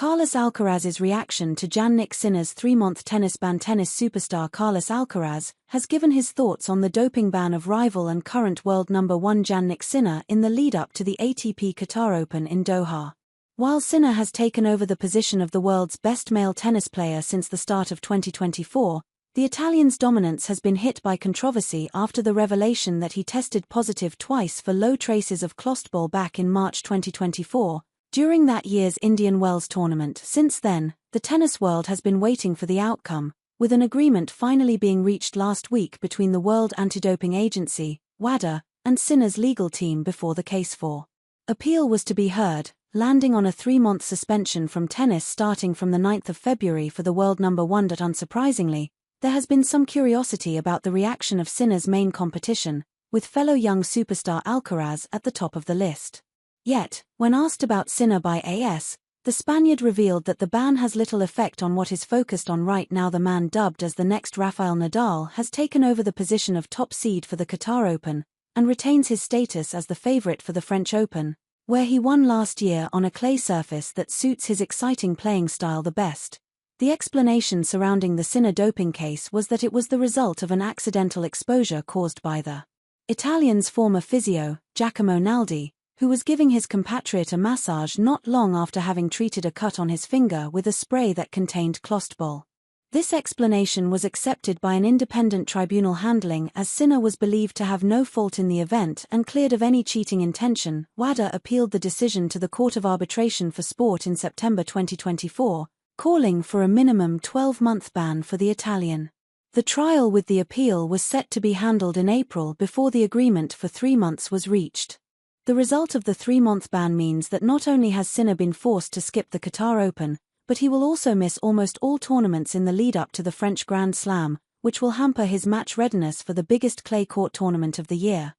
Carlos Alcaraz's reaction to Jannik Sinner's 3-month tennis ban. Tennis superstar Carlos Alcaraz has given his thoughts on the doping ban of rival and current world number 1 Jannik Sinner in the lead-up to the ATP Qatar Open in Doha. While Sinner has taken over the position of the world's best male tennis player since the start of 2024, the Italian's dominance has been hit by controversy after the revelation that he tested positive twice for low traces of clostebol back in March 2024. During that year's Indian Wells tournament. Since then, the tennis world has been waiting for the outcome, with an agreement finally being reached last week between the World Anti-Doping Agency, WADA, and Sinner's legal team before the case for appeal was to be heard, landing on a 3-month suspension from tennis starting from the 9th of February for the world number 1. Unsurprisingly, there has been some curiosity about the reaction of Sinner's main competition, with fellow young superstar Alcaraz at the top of the list. Yet, when asked about Sinner by AS, the Spaniard revealed that the ban has little effect on what is focused on right now. The man dubbed as the next Rafael Nadal has taken over the position of top seed for the Qatar Open, and retains his status as the favorite for the French Open, where he won last year on a clay surface that suits his exciting playing style the best. The explanation surrounding the Sinner doping case was that it was the result of an accidental exposure caused by the Italian's former physio, Giacomo Naldi, who was giving his compatriot a massage not long after having treated a cut on his finger with a spray that contained clostebol. This explanation was accepted by an independent tribunal handling as Sinner was believed to have no fault in the event and cleared of any cheating intention. WADA appealed the decision to the Court of Arbitration for Sport in September 2024, calling for a minimum 12-month ban for the Italian. The trial with the appeal was set to be handled in April before the agreement for 3 months was reached. The result of the 3-month ban means that not only has Sinner been forced to skip the Qatar Open, but he will also miss almost all tournaments in the lead-up to the French Grand Slam, which will hamper his match readiness for the biggest clay court tournament of the year.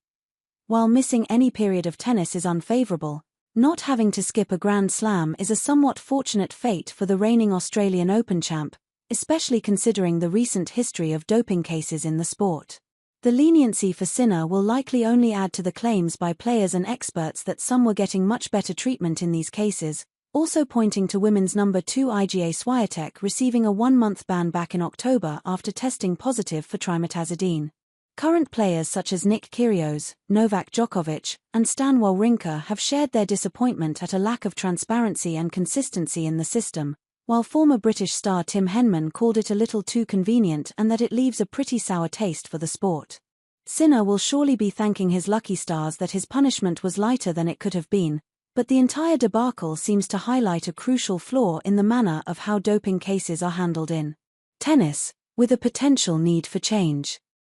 While missing any period of tennis is unfavourable, not having to skip a Grand Slam is a somewhat fortunate fate for the reigning Australian Open champ, especially considering the recent history of doping cases in the sport. The leniency for Sinner will likely only add to the claims by players and experts that some were getting much better treatment in these cases, also pointing to women's number 2 Iga Swiatek receiving a 1-month ban back in October after testing positive for trimetazidine. Current players such as Nick Kyrgios, Novak Djokovic, and Stan Wawrinka have shared their disappointment at a lack of transparency and consistency in the system, while former British star Tim Henman called it a little too convenient and that it leaves a pretty sour taste for the sport. Sinner will surely be thanking his lucky stars that his punishment was lighter than it could have been, but the entire debacle seems to highlight a crucial flaw in the manner of how doping cases are handled in tennis, with a potential need for change.